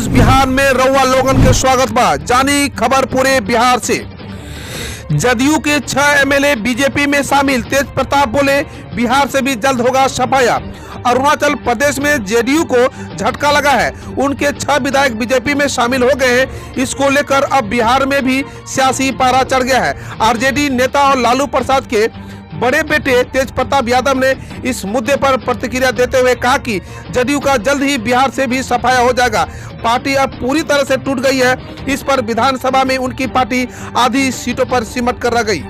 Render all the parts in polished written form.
News Bihar में रउआ लोगन के स्वागत बा। जानी खबर पूरे बिहार से। जदयू के 6 एमएलए बीजेपी में शामिल। तेज प्रताप बोले बिहार से भी जल्द होगा सफाया। अरुणाचल प्रदेश में जेडीयू को झटका लगा है, उनके 6 विधायक बीजेपी में शामिल हो गए हैं। इसको लेकर अब बिहार में भी सियासी पारा चढ़ गया है। आरजेडी नेता और लालू प्रसाद के बड़े बेटे तेज प्रताप यादव ने इस मुद्दे पर प्रतिक्रिया देते हुए कहा कि जदयू का जल्द ही बिहार से भी सफाया हो जाएगा। पार्टी अब पूरी तरह से टूट गई है। इस पर विधानसभा में उनकी पार्टी आधी सीटों पर सिमट कर रह गई।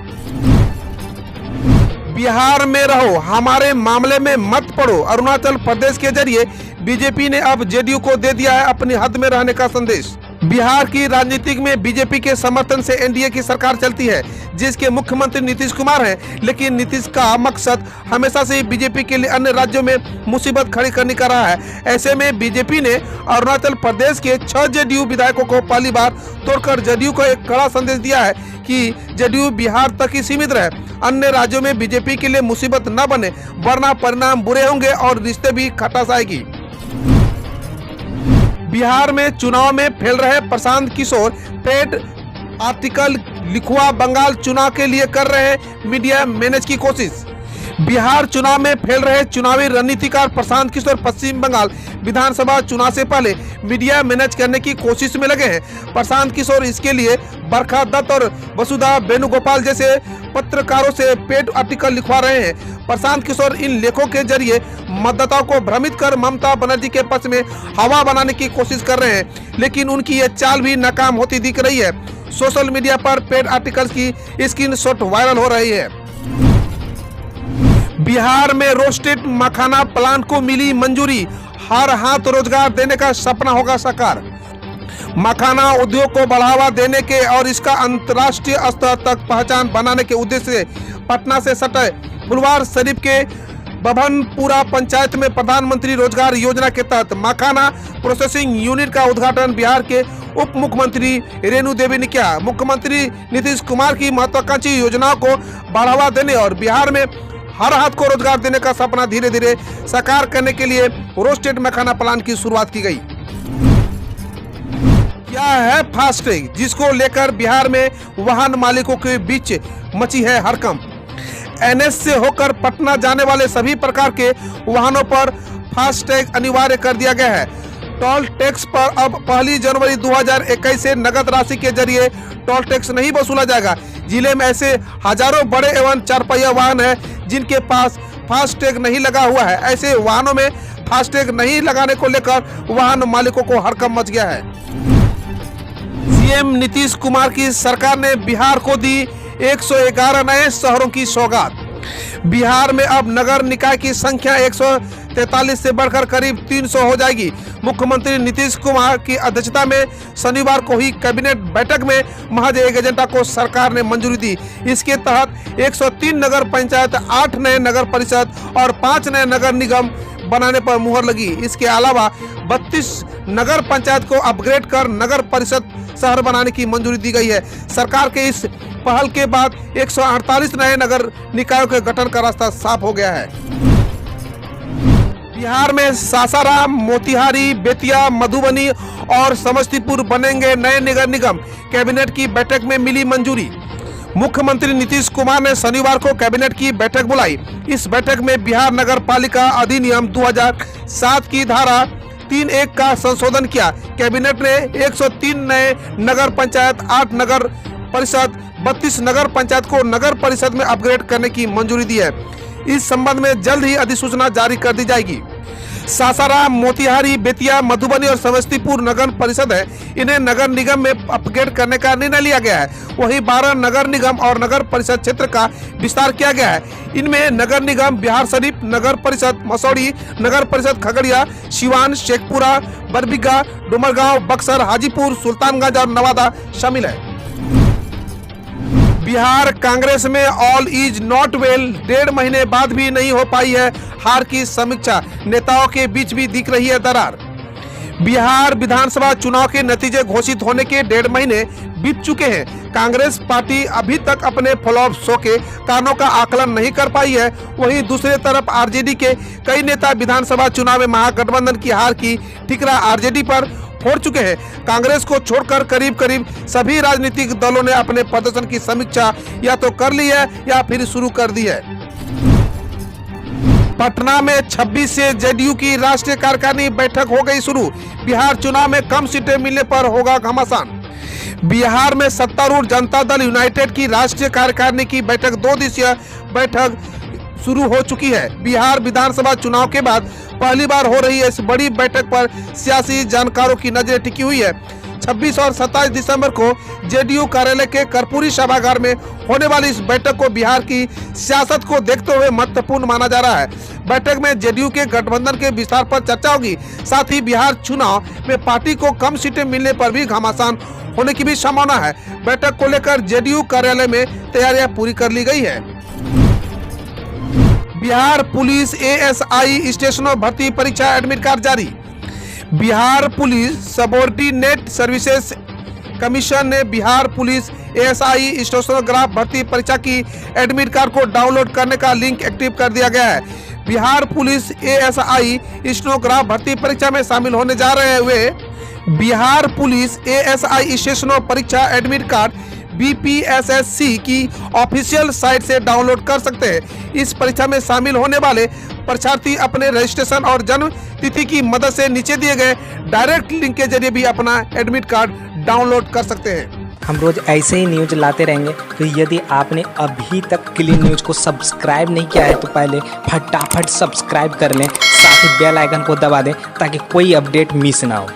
बिहार में रहो, हमारे मामले में मत पड़ो। अरुणाचल प्रदेश के जरिए बीजेपी ने अब जेडीयू को दे दिया है अपनी हद में रहने का संदेश। बिहार की राजनीति में बीजेपी के समर्थन से एनडीए की सरकार चलती है, जिसके मुख्यमंत्री नीतीश कुमार हैं। लेकिन नीतीश का मकसद हमेशा से बीजेपी के लिए अन्य राज्यों में मुसीबत खड़ी करने का रहा है। ऐसे में बीजेपी ने अरुणाचल प्रदेश के 6 जेडीयू विधायकों को पहली बार तोड़कर जेडीयू को एक कड़ा संदेश दिया है कि जेडीयू बिहार तक ही सीमित रहे, अन्य राज्यों में बीजेपी के लिए मुसीबत न बने, वरना परिणाम बुरे होंगे और रिश्ते भी खटास आएगी। बिहार में चुनाव में फैल रहे प्रशांत किशोर पेड आर्टिकल लिखवा बंगाल चुनाव के लिए कर रहे मीडिया मैनेज की कोशिश। बिहार चुनाव में फैल रहे चुनावी रणनीतिकार प्रशांत किशोर पश्चिम बंगाल विधानसभा चुनाव से पहले मीडिया मैनेज करने की कोशिश में लगे हैं। प्रशांत किशोर इसके लिए बरखा दत्त और वसुधा वेणुगोपाल जैसे पत्रकारों से पेड आर्टिकल लिखवा रहे हैं। प्रशांत किशोर इन लेखों के जरिए मतदाताओं को भ्रमित कर ममता बनर्जी के पक्ष में हवा बनाने की कोशिश कर रहे हैं, लेकिन उनकी यह चाल भी नाकाम होती दिख रही है। सोशल मीडिया पर पेड आर्टिकल्स की स्क्रीनशॉट वायरल हो रही है। बिहार में रोस्टेड मखाना प्लांट को मिली मंजूरी। हर हाथ रोजगार देने का सपना होगा साकार। मखाना उद्योग को बढ़ावा देने के और इसका अंतर्राष्ट्रीय स्तर तक पहचान बनाने के उद्देश्य से पटना से सटे फुलवार शरीफ के बभनपुरा पंचायत में प्रधानमंत्री रोजगार योजना के तहत मखाना प्रोसेसिंग यूनिट का उद्घाटन बिहार के उप मुख्यमंत्री रेणु देवी ने किया। मुख्यमंत्री नीतीश कुमार की महत्वाकांक्षी योजनाओं को बढ़ावा देने और बिहार में हर हाथ को रोजगार देने का सपना धीरे धीरे साकार करने के लिए रोस्टेड मखाना प्लांट की शुरुआत की गई। क्या है फास्टैग, जिसको लेकर बिहार में वाहन मालिकों के बीच मची है हड़कंप। एनएच से होकर पटना जाने वाले सभी प्रकार के वाहनों पर फास्टैग अनिवार्य कर दिया गया है। टोल टैक्स पर अब 1 जनवरी 2021 से नगद राशि के जरिए टोल टैक्स नहीं वसूला जाएगा। जिले में ऐसे हजारों बड़े एवं 4 पहिया वाहन हैं जिनके पास फास्टैग नहीं लगा हुआ है। ऐसे वाहनों में फास्टैग नहीं लगाने को लेकर वाहन मालिकों को हड़कंप मच गया है। सीएम नीतीश कुमार की सरकार ने बिहार को दी 111 नए शहरों की सौगात। बिहार में अब नगर निकाय की संख्या 143 से बढ़कर करीब 300 हो जाएगी। मुख्यमंत्री नीतीश कुमार की अध्यक्षता में शनिवार को हुई कैबिनेट बैठक में महज एक एजेंडा को सरकार ने मंजूरी दी। इसके तहत 103 नगर पंचायत, 8 नए नगर परिषद और 5 नए नगर निगम बनाने पर मुहर लगी। इसके अलावा 32 नगर पंचायत को अपग्रेड कर नगर परिषद शहर बनाने की मंजूरी दी गई है। सरकार के इस पहल के बाद 148 नए नगर निकायों के गठन का रास्ता साफ हो गया है। बिहार में सासाराम, मोतिहारी, बेतिया, मधुबनी और समस्तीपुर बनेंगे नए नगर निगम। कैबिनेट की बैठक में मिली मंजूरी। मुख्यमंत्री नीतीश कुमार ने शनिवार को कैबिनेट की बैठक बुलाई। इस बैठक में बिहार नगर पालिका अधिनियम 2007 की धारा 3(1) का संशोधन किया। कैबिनेट ने 103 नए नगर पंचायत, 8 नगर परिषद, 32 नगर पंचायत को नगर परिषद में अपग्रेड करने की मंजूरी दी है। इस संबंध में जल्द ही अधिसूचना जारी कर दी जाएगी। सासाराम, मोतिहारी, बेतिया, मधुबनी और समस्तीपुर नगर परिषद है, इन्हें नगर निगम में अपग्रेड करने का निर्णय लिया गया है। वहीं 12 नगर निगम और नगर परिषद क्षेत्र का विस्तार किया गया है। इनमें नगर निगम बिहार शरीफ, नगर परिषद मसौड़ी, नगर परिषद खगड़िया, सिवान, शेखपुरा, बरबीघा, डुमरगांव, बक्सर, हाजीपुर, सुल्तानगंज और नवादा शामिल है। बिहार कांग्रेस में ऑल इज नॉट वेल। 1.5 महीने बाद भी नहीं हो पाई है हार की समीक्षा। नेताओं के बीच भी दिख रही है दरार। बिहार विधानसभा चुनाव के नतीजे घोषित होने के 1.5 महीने बीत चुके हैं। कांग्रेस पार्टी अभी तक अपने फ्लॉप शो के कारणों का आकलन नहीं कर पाई है। वहीं दूसरी तरफ आरजेडी के कई नेता विधानसभा चुनाव में महागठबंधन की हार की ठिकरा आरजेडी पर फोड़ चुके हैं। कांग्रेस को छोड़कर करीब करीब सभी राजनीतिक दलों ने अपने प्रदर्शन की समीक्षा या तो कर ली है या फिर शुरू कर दी है। पटना में 26 से जेडीयू की राष्ट्रीय कार्यकारिणी बैठक हो गई शुरू। बिहार चुनाव में कम सीटें मिलने पर होगा घमासान। बिहार में सत्तारूढ़ जनता दल यूनाइटेड की राष्ट्रीय कार्यकारिणी की बैठक 2 दिवसीय बैठक शुरू हो चुकी है। बिहार विधानसभा चुनाव के बाद पहली बार हो रही इस बड़ी बैठक पर सियासी जानकारों की नजरें टिकी हुई है। 26 और 27 दिसंबर को जेडीयू कार्यालय के कर्पूरी सभागार में होने वाली इस बैठक को बिहार की सियासत को देखते हुए महत्वपूर्ण माना जा रहा है। बैठक में जेडीयू के गठबंधन के विस्तार पर चर्चा होगी। साथ ही बिहार चुनाव में पार्टी को कम सीटें मिलने पर भी घमासान होने की भी संभावना है। बैठक को लेकर जेडीयू कार्यालय में तैयारियां पूरी कर ली गई है। बिहार पुलिस एएसआई स्टेशनों भर्ती परीक्षा एडमिट कार्ड जारी। Bihar police subordinate services commission ने बिहार पुलिस एएसआई स्टेशनोग्राफ भर्ती परीक्षा की एडमिट कार्ड को डाउनलोड करने का लिंक एक्टिव कर दिया गया है। बिहार पुलिस एएसआई स्टेशनोग्राफ भर्ती परीक्षा में शामिल होने जा रहे हुए बिहार पुलिस एएसआई स्टेशनो परीक्षा एडमिट कार्ड बीपीएसएससी की ऑफिशियल साइट से डाउनलोड कर सकते हैं। इस परीक्षा में शामिल होने वाले परीक्षार्थी अपने रजिस्ट्रेशन और जन्म तिथि की मदद से नीचे दिए गए डायरेक्ट लिंक के जरिए भी अपना एडमिट कार्ड डाउनलोड कर सकते हैं। हम रोज ऐसे ही न्यूज लाते रहेंगे, तो यदि आपने अभी तक क्लीन न्यूज को सब्सक्राइब नहीं किया है तो पहले फटाफट सब्सक्राइब कर लें, साथ ही बेल आइकन को दबा दें ताकि कोई अपडेट मिस ना हो।